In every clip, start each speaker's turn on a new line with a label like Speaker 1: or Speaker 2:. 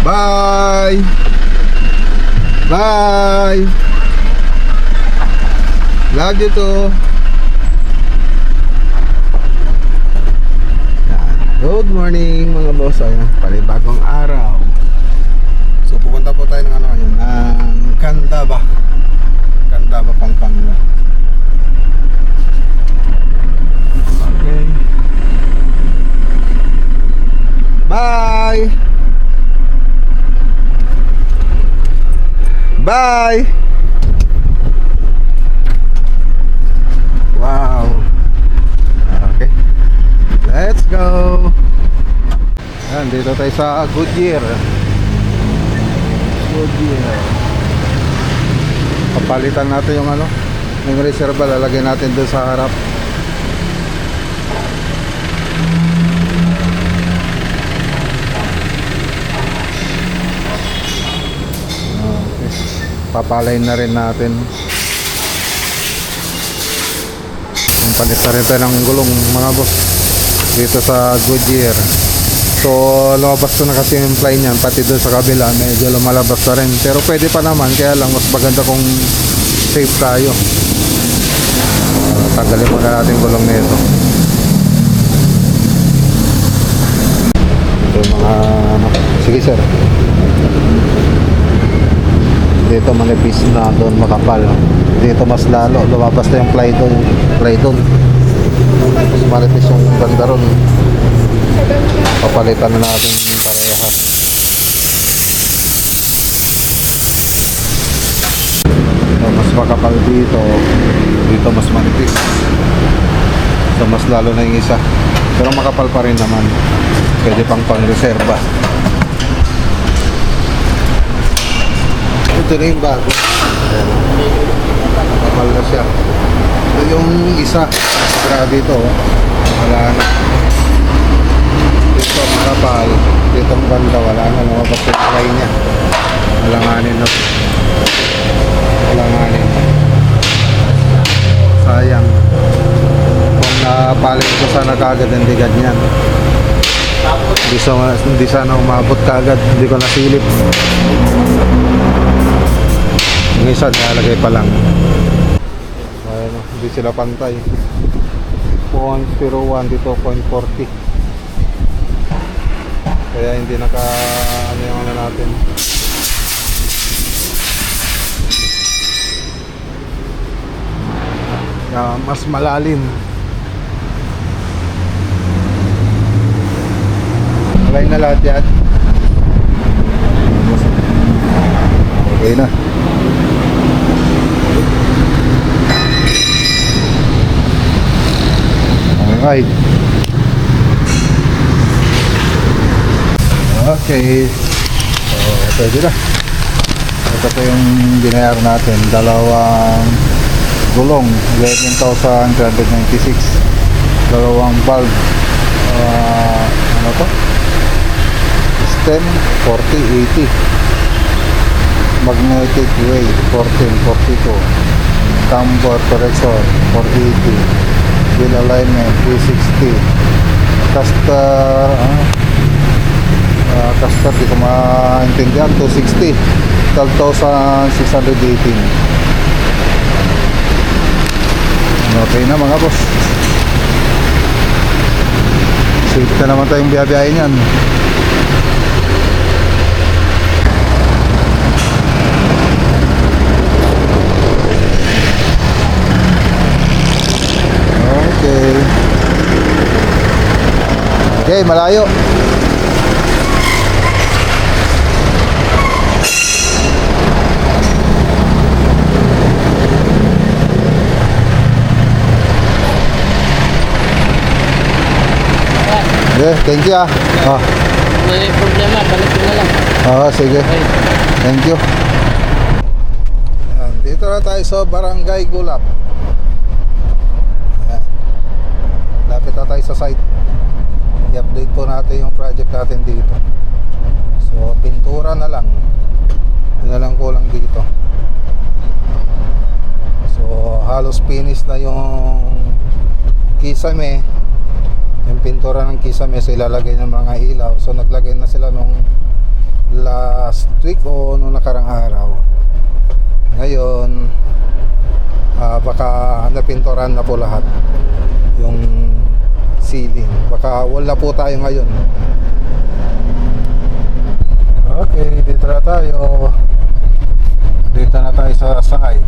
Speaker 1: Bye! Bye! Love you too! Good morning mga boss. Ayan, panibagong araw. So pupunta po tayo ng ano ngayon, ng Candaba, Pampanga. Okay. Bye! Bye! Wow! Okay. Let's go! Ayan, dito tayo sa Goodyear. Papalitan natin yung ano, yung reserva, lalagay natin doon sa harap. Okay. Papalain na rin natin. Palit na rin tayo ng gulong mga boss dito sa Goodyear. So lumabas ko na kasi yung fly niyan, pati doon sa kabila medyo lumalabas na rin, pero pwede pa naman, kaya lang mas maganda kung safe tayo. Tanggalin muna natin gulong nito. Ito mga ano. Sige sir, dito manipis na, doon makapal. Dito mas lalo lumabas na yung fly doon. Mas manipis yung ganda ron. Papalitan na natin yung parehas. So, mas makapal dito mas manipis. So mas lalo na yung isa, pero makapal pa rin naman, pwede pang reserva. Ito na yung bago, makapal na siya. Ito yung isa, grabe ito, wala na. Dito makapal, dito ang banda, wala na, lumabas yung fly nya. Walanganin na, walanganin. Sayang, kung napalit ko sana kagad, hindi ganyan. Hindi sana umabot kagad, hindi ko nasilip. Yung isa nilalagay pa lang. Ayun, hindi sila pantay. 0.01 dito, 0.40. Kaya hindi naka ano yung ano natin. Kaya mas malalim. Okay na lahat yan. Okay na. Okay. Okay. So, pwede na. Ito po yung binayar natin. Dalawang gulong, 11,396. Dalawang valve. Ano to? Stem, 4080. Magnetic weight, 1442. Camber correction, 480. Wheel alignment, 360. Caster, caster, di ko maintindihan, 260. 12,618. Okay na mga boss. Safe na naman tayong biyabiyahin yan. Okay, malayo. Okay, thank you ah.
Speaker 2: May problema, balik ko na lang.
Speaker 1: Sige.
Speaker 2: Okay.
Speaker 1: Thank you. Ayan, dito na tayo sa Barangay Gulap. Ayan. Lapit na tayo sa site. I-update po natin yung project natin dito. So, pintura na lang. Yun na lang kulang dito. So, halos finish na yung kisame. Yung pintura ng kisame, so ilalagay ng mga ilaw. So, naglagay na sila nung week o noong nakarang araw. Ngayon, baka napinturan na po lahat yung ceiling. Baka wala po tayo ngayon. Okay, dito na tayo. Dito na tayo sa side.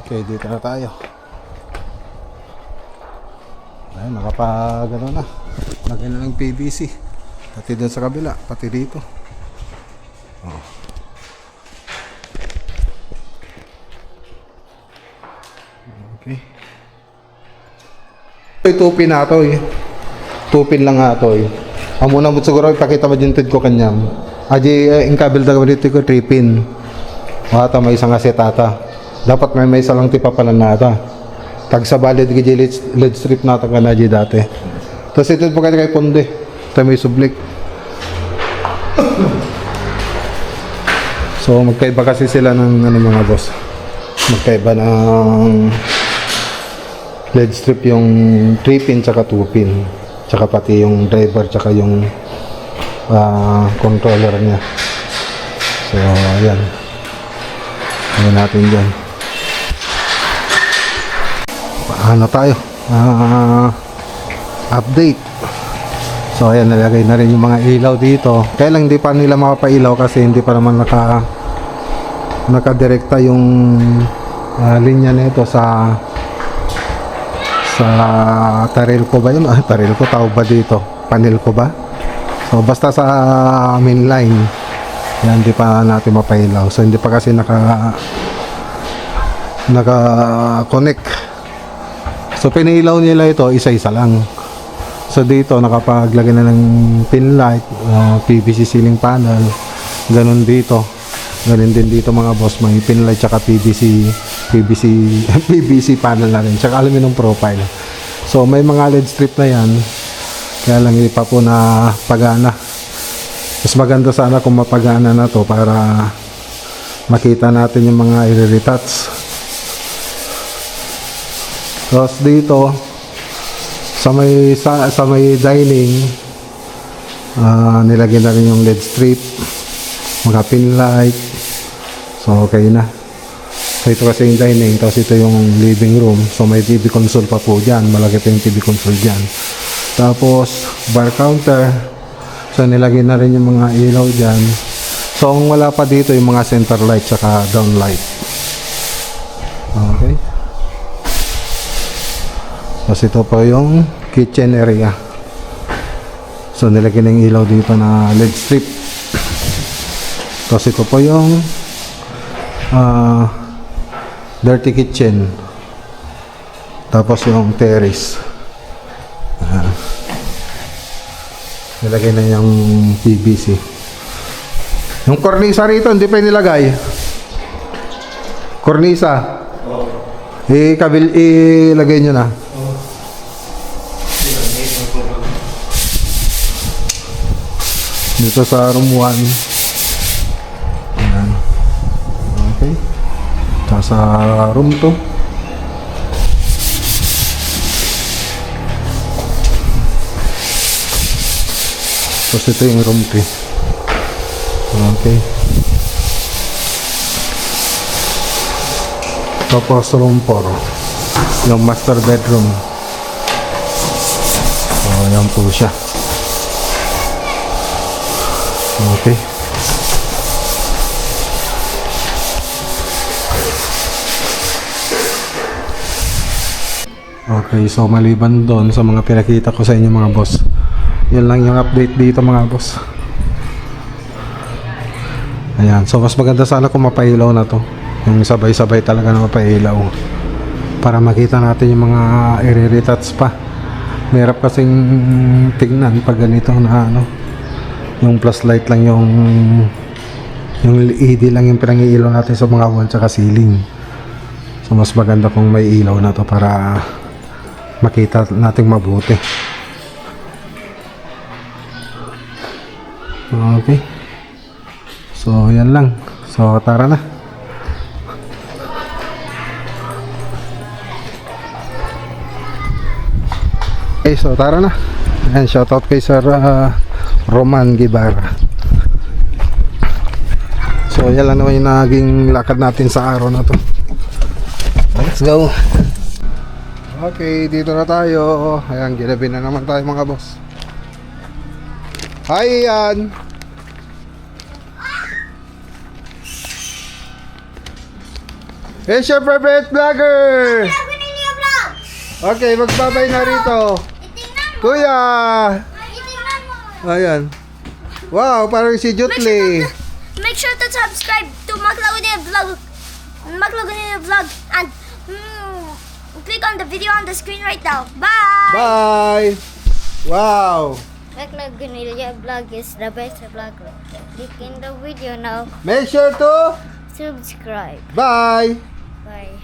Speaker 1: Okay, dito na tayo. Ayun, nakapagano na. Lagyan na ng PVC. Pati doon sa kabila, pati dito. Oh. Okay. Ito tupin na ito eh. Tupin lang nga ito eh. Ang muna mo siguro ipakita mo din ko kanyang. Aji, yung kabel na dito ko 3 pin. Wata may isang asetata. Dapat may isa lang tipa pala nata. Tag sa balid gigi lead strip nata ka na dati. Tapos ito po kay ponde. Ito may sublik. So magkaiba kasi sila ng ano mga boss. Magkaiba ng lead strip yung 3 pin tsaka 2 pin. Tsaka pati yung driver tsaka yung controller niya. So ayan. Ayan natin dyan. Ano tayo? Update. So ayan, nalagay na rin yung mga ilaw dito. Kaya lang hindi pa nila makapailaw kasi hindi pa naman nakadirekta yung linya nito sa taril ko ba yun? Taril ko, tawag ba dito? Panel ko ba? So basta sa main line yan, hindi pa natin mapailaw. So hindi pa kasi naka-connect. So pinilaw nila ito isa-isa lang. So dito nakapaglagay na ng pin light, PVC ceiling panel. Ganun dito. Ganun din dito mga boss, may pin light tsaka PVC panel na rin. Tsaka aluminum profile. So may mga LED strip na yan. Kaya lang hindi pa po na pagana. Mas maganda sana kung mapagana na to para makita natin yung mga i-retouch. Tapos dito sa may dining nilagyan na rin yung LED strip, mga pin light. So okay na. So ito kasi yung dining, tapos ito yung living room. So may TV console pa po dyan, malaki pa yung TV console dyan. Tapos bar counter. So nilagyan na rin yung mga ilaw dyan. So ang wala pa dito yung mga center light saka down light. Okay. Tapos ito po yung kitchen area. So nilagyan ng ilaw dito na LED strip. Tapos ito po yung dirty kitchen. Tapos yung terrace. Nilagay na yung PVC. Yung cornisa rito hindi pa nilagay. Cornisa. Ilagay nyo na. Dito sa room 1. Ayan. Okay. Tapos sa room 2. Tapos ito yung room 3. Okay. Tapos room 4. Yung master bedroom. So, ayan po siya. Okay. Okay, so maliban doon sa mga pinakita ko sa inyo mga boss, yan lang yung update dito mga boss. Ayan, so mas maganda sana kung mapailaw na to, yung sabay-sabay talaga na mapailaw para makita natin yung mga i-retouch pa. Mahirap kasing tingnan pag ganito na ano, yung plus light lang yung LED lang yung pinang-iilaw natin sa mga wall tsaka ceiling. So mas maganda kung may ilaw na to para makita nating mabuti. Okay. So yan lang. So tara na. Okay, so tara na. Ayan, shoutout kay Sir Roman Guevara. So yan lang naman yung naging lakad natin sa araw na to. Let's go. Okay, dito na tayo. Ayan, ginabi na naman tayo mga boss. Hi, Ian. Hey, your favorite vlogger. Okay, magbabay na rito. Kuya. Ayan. Wow, parang si Jutli.
Speaker 3: Make sure to subscribe to Maclagonia Vlog. Maclagonia Vlog and click on the video on the screen right now. Bye.
Speaker 1: Bye. Wow.
Speaker 3: Maclagonia Vlog is the best vlog. Click in the video now.
Speaker 1: Make sure to
Speaker 3: Subscribe.
Speaker 1: bye.
Speaker 3: Bye.